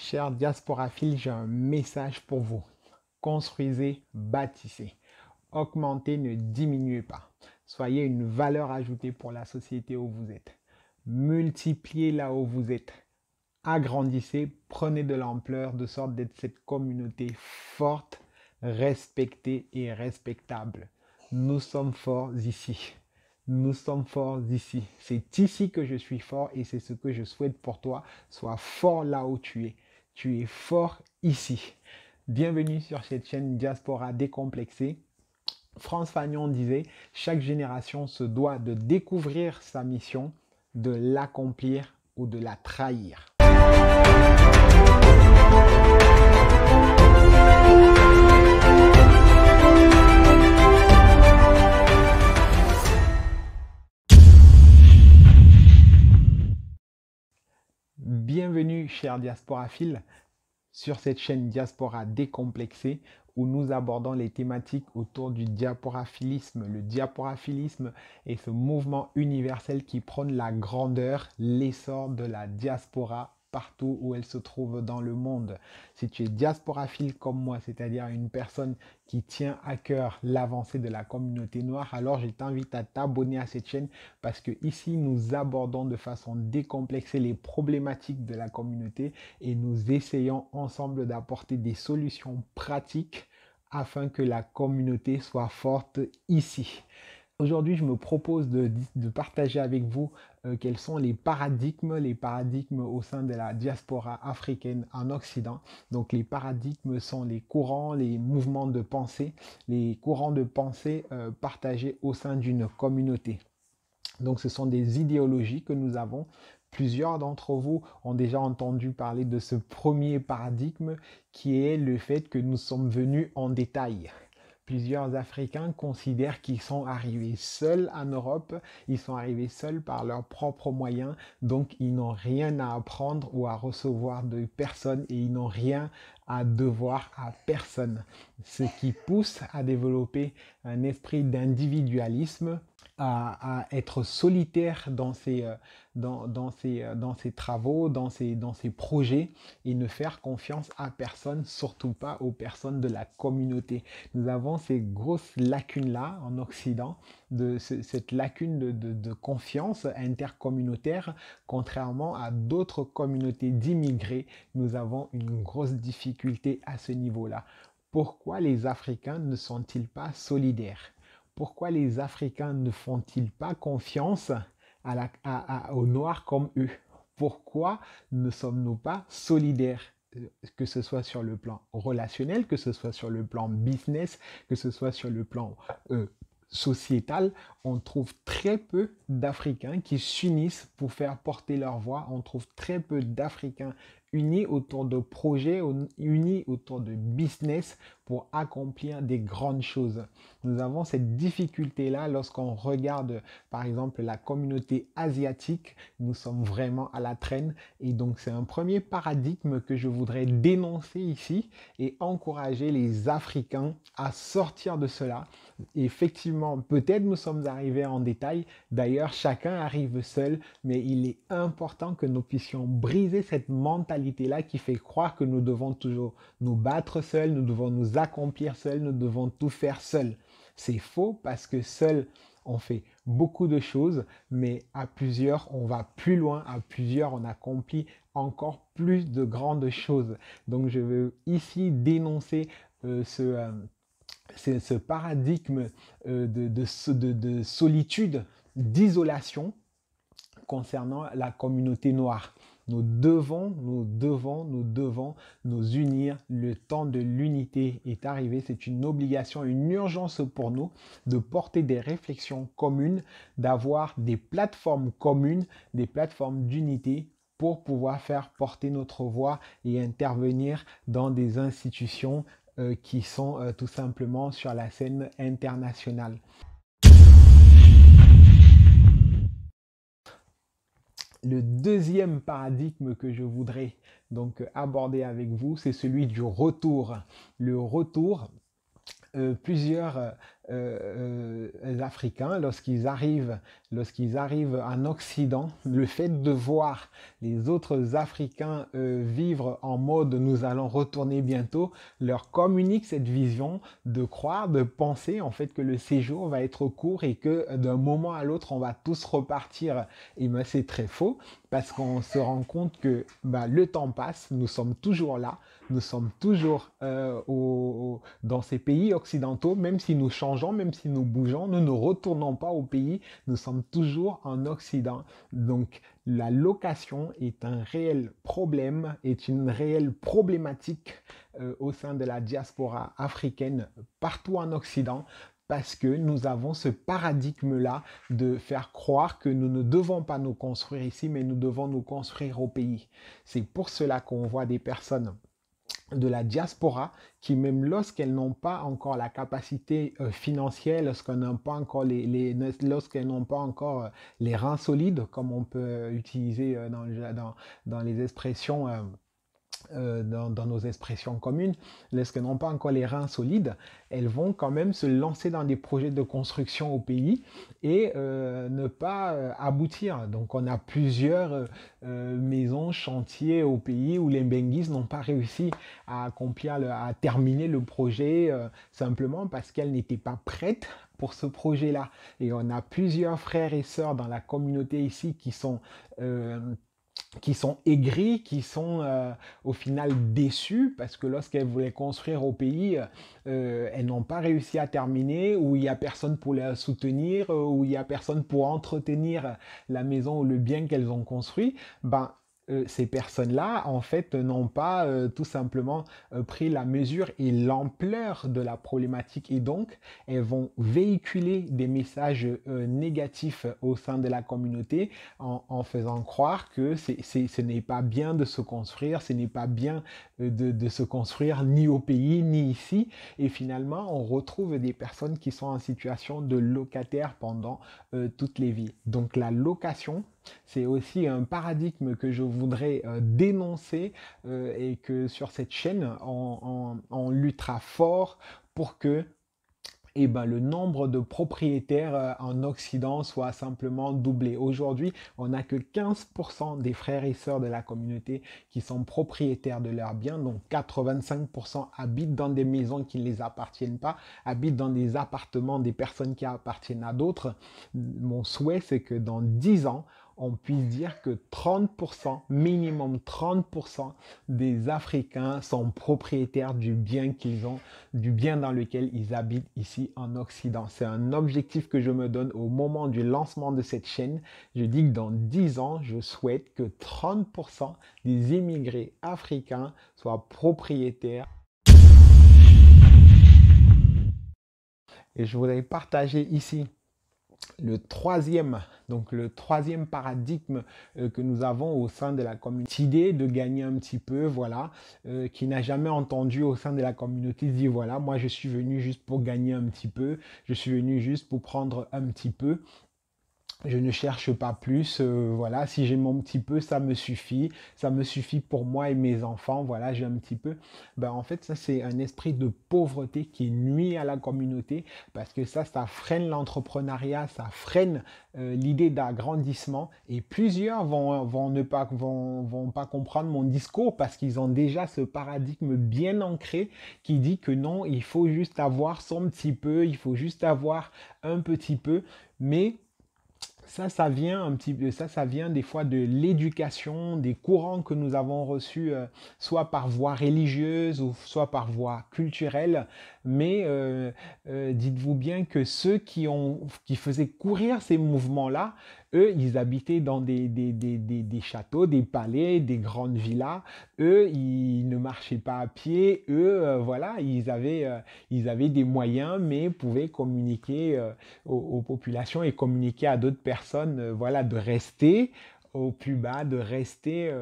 Chers diasporaphiles, j'ai un message pour vous. Construisez, bâtissez. Augmentez, ne diminuez pas. Soyez une valeur ajoutée pour la société où vous êtes. Multipliez là où vous êtes. Agrandissez, prenez de l'ampleur de sorte d'être cette communauté forte, respectée et respectable. Nous sommes forts ici. Nous sommes forts ici. C'est ici que je suis fort et c'est ce que je souhaite pour toi. Sois fort là où tu es. Tu es fort ici. Bienvenue sur cette chaîne Diaspora Décomplexée. Frantz Fanon disait, chaque génération se doit de découvrir sa mission, de l'accomplir ou de la trahir. Bienvenue, chers diasporaphiles, sur cette chaîne Diaspora Décomplexée où nous abordons les thématiques autour du diasporaphilisme. Le diasporaphilisme est ce mouvement universel qui prône la grandeur, l'essor de la diaspora partout où elle se trouve dans le monde. Si tu es diasporaphile comme moi, c'est-à-dire une personne qui tient à cœur l'avancée de la communauté noire, alors je t'invite à t'abonner à cette chaîne parce que ici nous abordons de façon décomplexée les problématiques de la communauté et nous essayons ensemble d'apporter des solutions pratiques afin que la communauté soit forte ici. Aujourd'hui, je me propose de partager avec vous quels sont les paradigmes au sein de la diaspora africaine en Occident. Donc les paradigmes sont les courants, les mouvements de pensée, les courants de pensée partagés au sein d'une communauté. Donc ce sont des idéologies que nous avons. Plusieurs d'entre vous ont déjà entendu parler de ce premier paradigme qui est le fait que nous sommes venus en détail. Plusieurs Africains considèrent qu'ils sont arrivés seuls en Europe, ils sont arrivés seuls par leurs propres moyens, donc ils n'ont rien à apprendre ou à recevoir de personne et ils n'ont rien à devoir à personne. Ce qui pousse à développer un esprit d'individualisme, à être solitaire dans ses travaux, dans ses projets et ne faire confiance à personne, surtout pas aux personnes de la communauté. Nous avons ces grosses lacunes-là en Occident, cette lacune de confiance intercommunautaire, contrairement à d'autres communautés d'immigrés, nous avons une grosse difficulté à ce niveau-là. Pourquoi les Africains ne sont-ils pas solidaires ? Pourquoi les Africains ne font-ils pas confiance aux Noirs comme eux? Pourquoi ne sommes-nous pas solidaires? Que ce soit sur le plan relationnel, que ce soit sur le plan business, que ce soit sur le plan sociétal, on trouve très peu d'Africains qui s'unissent pour faire porter leur voix. On trouve très peu d'Africains unis autour de projets, unis autour de business pour accomplir des grandes choses. Nous avons cette difficulté-là lorsqu'on regarde, par exemple, la communauté asiatique. Nous sommes vraiment à la traîne et donc c'est un premier paradigme que je voudrais dénoncer ici et encourager les Africains à sortir de cela. Effectivement, peut-être nous sommes arrivés en détail. D'ailleurs, chacun arrive seul, mais il est important que nous puissions briser cette mentalité-là qui fait croire que nous devons toujours nous battre seuls, nous devons nous accomplir seuls, nous devons tout faire seuls. C'est faux parce que seul, on fait beaucoup de choses, mais à plusieurs, on va plus loin, à plusieurs, on accomplit encore plus de grandes choses. Donc, je veux ici dénoncer ce paradigme de solitude, d'isolation concernant la communauté noire. Nous devons nous unir. Le temps de l'unité est arrivé. C'est une obligation, une urgence pour nous de porter des réflexions communes, d'avoir des plateformes communes, des plateformes d'unité pour pouvoir faire porter notre voix et intervenir dans des institutions qui sont tout simplement sur la scène internationale. Le deuxième paradigme que je voudrais donc aborder avec vous, c'est celui du retour. Le retour, plusieurs Africains, lorsqu'ils arrivent en Occident, le fait de voir les autres Africains vivre en mode nous allons retourner bientôt, leur communique cette vision de croire, de penser en fait que le séjour va être court et que d'un moment à l'autre on va tous repartir. Et ben c'est très faux parce qu'on se rend compte que bah, le temps passe, nous sommes toujours là, nous sommes toujours dans ces pays occidentaux, même si nous changeons, même si nous bougeons, nous ne retournons pas au pays, nous sommes toujours en Occident. Donc la location est un réel problème, est une réelle problématique au sein de la diaspora africaine partout en Occident parce que nous avons ce paradigme-là de faire croire que nous ne devons pas nous construire ici, mais nous devons nous construire au pays. C'est pour cela qu'on voit des personnes de la diaspora qui, même lorsqu'elles n'ont pas encore la capacité financière, lorsqu'elles n'ont pas encore lorsqu'elles n'ont pas encore les reins solides, comme on peut utiliser dans les expressions dans nos expressions communes, lorsqu'elles n'ont pas encore les reins solides, elles vont quand même se lancer dans des projets de construction au pays et ne pas aboutir. Donc on a plusieurs maisons, chantiers au pays où les Mbenguis n'ont pas réussi à accomplir, à terminer le projet simplement parce qu'elles n'étaient pas prêtes pour ce projet-là. Et on a plusieurs frères et sœurs dans la communauté ici qui sont aigris, qui sont au final déçus parce que lorsqu'elles voulaient construire au pays, elles n'ont pas réussi à terminer, ou il n'y a personne pour les soutenir, ou il n'y a personne pour entretenir la maison ou le bien qu'elles ont construit. Ben, ces personnes-là, en fait, n'ont pas tout simplement pris la mesure et l'ampleur de la problématique et donc elles vont véhiculer des messages négatifs au sein de la communauté en faisant croire que ce n'est pas bien de se construire, ce n'est pas bien de se construire ni au pays ni ici. Et finalement, on retrouve des personnes qui sont en situation de locataire pendant toutes les vies. Donc la location, c'est aussi un paradigme que je voudrais dénoncer et que sur cette chaîne, on luttera fort pour que eh ben, le nombre de propriétaires en Occident soit simplement doublé. Aujourd'hui, on n'a que 15% des frères et sœurs de la communauté qui sont propriétaires de leurs biens, donc 85% habitent dans des maisons qui ne les appartiennent pas, habitent dans des appartements des personnes qui appartiennent à d'autres. Mon souhait, c'est que dans 10 ans, on puisse dire que 30%, minimum 30% des Africains sont propriétaires du bien qu'ils ont, du bien dans lequel ils habitent ici en Occident. C'est un objectif que je me donne au moment du lancement de cette chaîne. Je dis que dans 10 ans, je souhaite que 30% des immigrés africains soient propriétaires. Et je voudrais partager ici le troisième paradigme que nous avons au sein de la communauté, idée de gagner un petit peu, voilà, qui n'a jamais entendu au sein de la communauté dit voilà, moi je suis venu juste pour gagner un petit peu, je suis venu juste pour prendre un petit peu. Je ne cherche pas plus, voilà, si j'ai mon petit peu, ça me suffit pour moi et mes enfants, voilà, j'ai un petit peu. Ben, en fait, ça c'est un esprit de pauvreté qui nuit à la communauté parce que ça freine l'entrepreneuriat, ça freine l'idée d'agrandissement et plusieurs vont pas comprendre mon discours parce qu'ils ont déjà ce paradigme bien ancré qui dit que non, il faut juste avoir son petit peu, il faut juste avoir un petit peu, mais ça vient un petit peu, ça vient des fois de l'éducation, des courants que nous avons reçus, soit par voie religieuse ou soit par voie culturelle. Mais dites-vous bien que ceux qui faisaient courir ces mouvements-là, eux, ils habitaient dans des châteaux, des palais, des grandes villas. Eux, ils ne marchaient pas à pied. Eux, voilà, ils avaient des moyens, mais pouvaient communiquer aux populations et communiquer à d'autres personnes, voilà, de rester au plus bas, de rester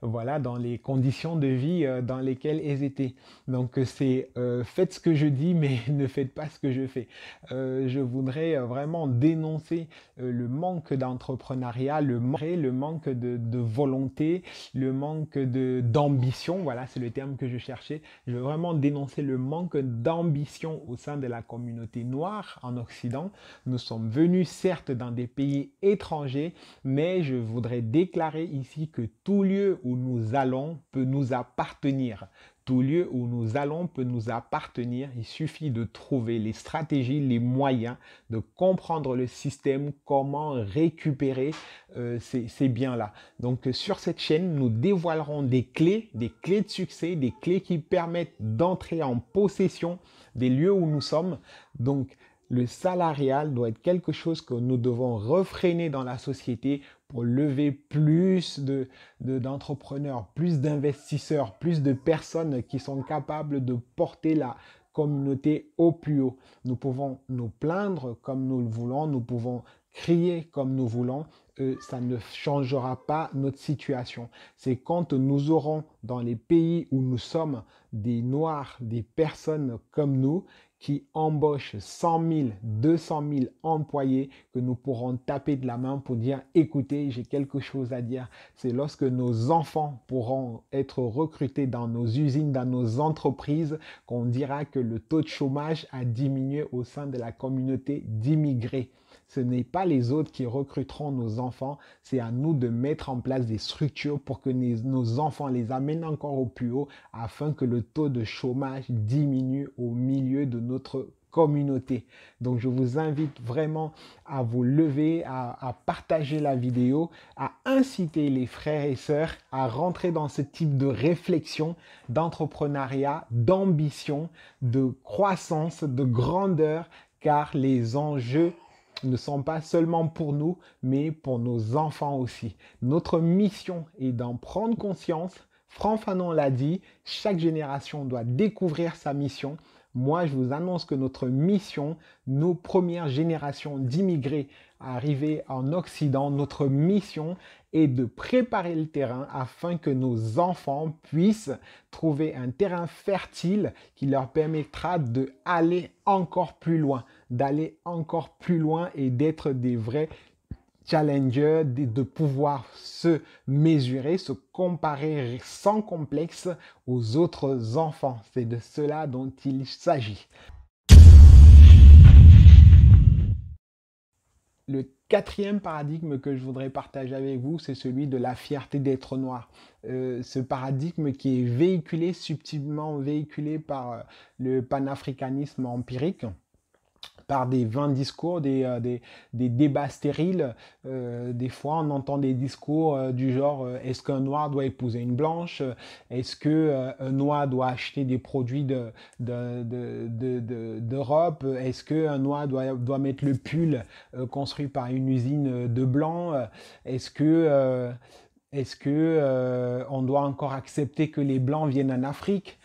voilà, dans les conditions de vie dans lesquelles elles étaient. Donc c'est faites ce que je dis, mais ne faites pas ce que je fais. Je voudrais vraiment dénoncer le manque d'entrepreneuriat, le manque de volonté, le manque d'ambition. Voilà, c'est le terme que je cherchais. Je veux vraiment dénoncer le manque d'ambition au sein de la communauté noire en Occident. Nous sommes venus certes dans des pays étrangers, mais je voudrais déclarer ici que tout lieu où nous allons peut nous appartenir. Tout lieu où nous allons peut nous appartenir. Il suffit de trouver les stratégies, les moyens, de comprendre le système, comment récupérer ces biens-là. Donc sur cette chaîne, nous dévoilerons des clés de succès, des clés qui permettent d'entrer en possession des lieux où nous sommes. Donc le salarial doit être quelque chose que nous devons refréner dans la société pour lever plus d'entrepreneurs, plus d'investisseurs, plus de personnes qui sont capables de porter la communauté au plus haut. Nous pouvons nous plaindre comme nous le voulons, nous pouvons crier comme nous voulons, ça ne changera pas notre situation. C'est quand nous aurons dans les pays où nous sommes des Noirs, des personnes comme nous, qui embauchent 100 000, 200 000 employés, que nous pourrons taper de la main pour dire « Écoutez, j'ai quelque chose à dire ». C'est lorsque nos enfants pourront être recrutés dans nos usines, dans nos entreprises, qu'on dira que le taux de chômage a diminué au sein de la communauté d'immigrés. Ce n'est pas les autres qui recruteront nos enfants, c'est à nous de mettre en place des structures pour que nos enfants les amènent encore au plus haut afin que le taux de chômage diminue au milieu de notre communauté. Donc je vous invite vraiment à vous lever, à partager la vidéo, à inciter les frères et sœurs à rentrer dans ce type de réflexion, d'entrepreneuriat, d'ambition, de croissance, de grandeur, car les enjeux ne sont pas seulement pour nous, mais pour nos enfants aussi. Notre mission est d'en prendre conscience. Franck Fanon l'a dit, chaque génération doit découvrir sa mission. Moi, je vous annonce que notre mission, nos premières générations d'immigrés arrivés en Occident, notre mission est de préparer le terrain afin que nos enfants puissent trouver un terrain fertile qui leur permettra d'aller encore plus loin, et d'être des vrais challengers, de pouvoir se mesurer, se comparer sans complexe aux autres enfants. C'est de cela dont il s'agit. Le quatrième paradigme que je voudrais partager avec vous, c'est celui de la fierté d'être noir. Ce paradigme qui est véhiculé, subtilement véhiculé par le panafricanisme empirique, par des vains discours, des débats stériles. Des fois, on entend des discours du genre est-ce qu'un noir doit épouser une blanche? Est-ce qu'un noir doit acheter des produits d'Europe? Est-ce qu'un noir doit mettre le pull construit par une usine de blancs? Est-ce que on doit encore accepter que les blancs viennent en Afrique?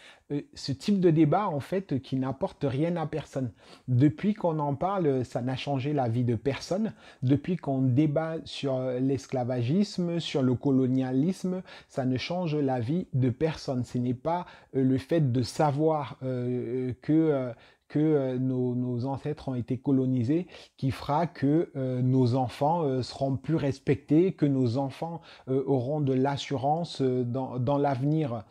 Ce type de débat, en fait, qui n'apporte rien à personne. Depuis qu'on en parle, ça n'a changé la vie de personne. Depuis qu'on débat sur l'esclavagisme, sur le colonialisme, ça ne change la vie de personne. Ce n'est pas le fait de savoir que nos ancêtres ont été colonisés, qui fera que nos enfants seront plus respectés, que nos enfants auront de l'assurance dans l'avenir.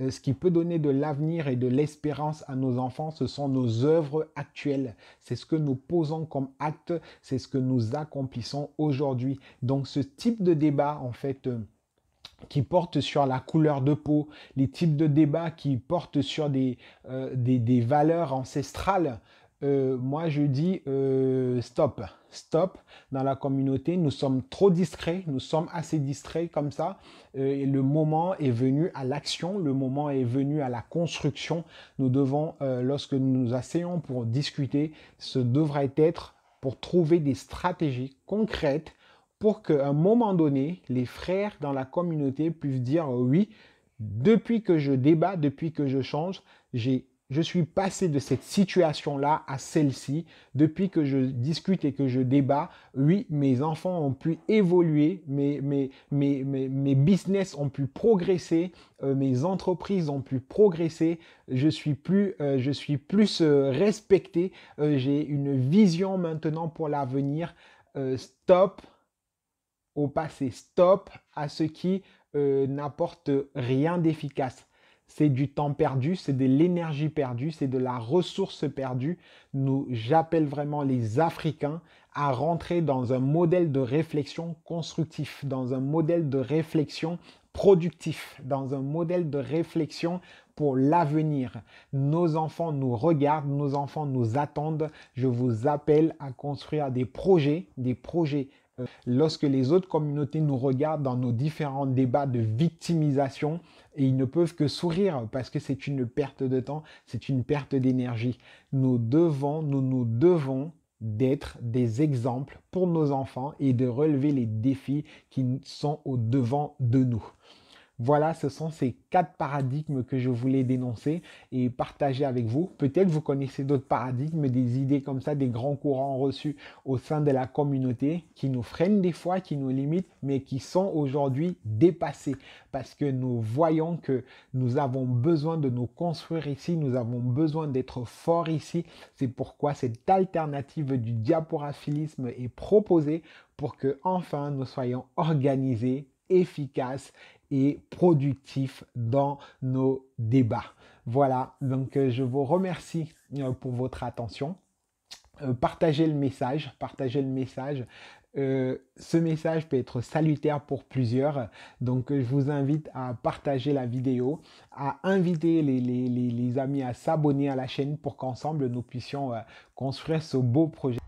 Ce qui peut donner de l'avenir et de l'espérance à nos enfants, ce sont nos œuvres actuelles. C'est ce que nous posons comme acte, c'est ce que nous accomplissons aujourd'hui. Donc ce type de débat, en fait, qui portent sur la couleur de peau, les types de débats qui portent sur des valeurs ancestrales, moi je dis stop. Stop dans la communauté, nous sommes trop discrets, nous sommes assez distraits comme ça. Et le moment est venu à l'action, le moment est venu à la construction. Nous devons, lorsque nous nous asseyons pour discuter, ce devrait être pour trouver des stratégies concrètes pour qu'à un moment donné, les frères dans la communauté puissent dire oui, depuis que je débat, depuis que je change, j'ai je suis passé de cette situation-là à celle-ci. Depuis que je discute et que je débat, oui, mes enfants ont pu évoluer, mes business ont pu progresser, mes entreprises ont pu progresser, je suis plus respecté, j'ai une vision maintenant pour l'avenir. Stop au passé, stop à ce qui n'apporte rien d'efficace. C'est du temps perdu, c'est de l'énergie perdue, c'est de la ressource perdue. J'appelle vraiment les Africains à rentrer dans un modèle de réflexion constructif, dans un modèle de réflexion productif, dans un modèle de réflexion pour l'avenir. Nos enfants nous regardent, nos enfants nous attendent. Je vous appelle à construire des projets. Lorsque les autres communautés nous regardent dans nos différents débats de victimisation, et ils ne peuvent que sourire parce que c'est une perte de temps, c'est une perte d'énergie. Nous nous devons d'être des exemples pour nos enfants et de relever les défis qui sont au devant de nous. Voilà, ce sont ces 4 paradigmes que je voulais dénoncer et partager avec vous. Peut-être vous connaissez d'autres paradigmes, des idées comme ça, des grands courants reçus au sein de la communauté qui nous freinent des fois, qui nous limitent, mais qui sont aujourd'hui dépassés parce que nous voyons que nous avons besoin de nous construire ici, nous avons besoin d'être forts ici. C'est pourquoi cette alternative du diaporaphilisme est proposée pour que enfin nous soyons organisés, efficaces et productifs dans nos débats. Voilà, donc je vous remercie pour votre attention. Partagez le message, partagez le message. Ce message peut être salutaire pour plusieurs, donc je vous invite à partager la vidéo, à inviter les amis à s'abonner à la chaîne pour qu'ensemble nous puissions construire ce beau projet.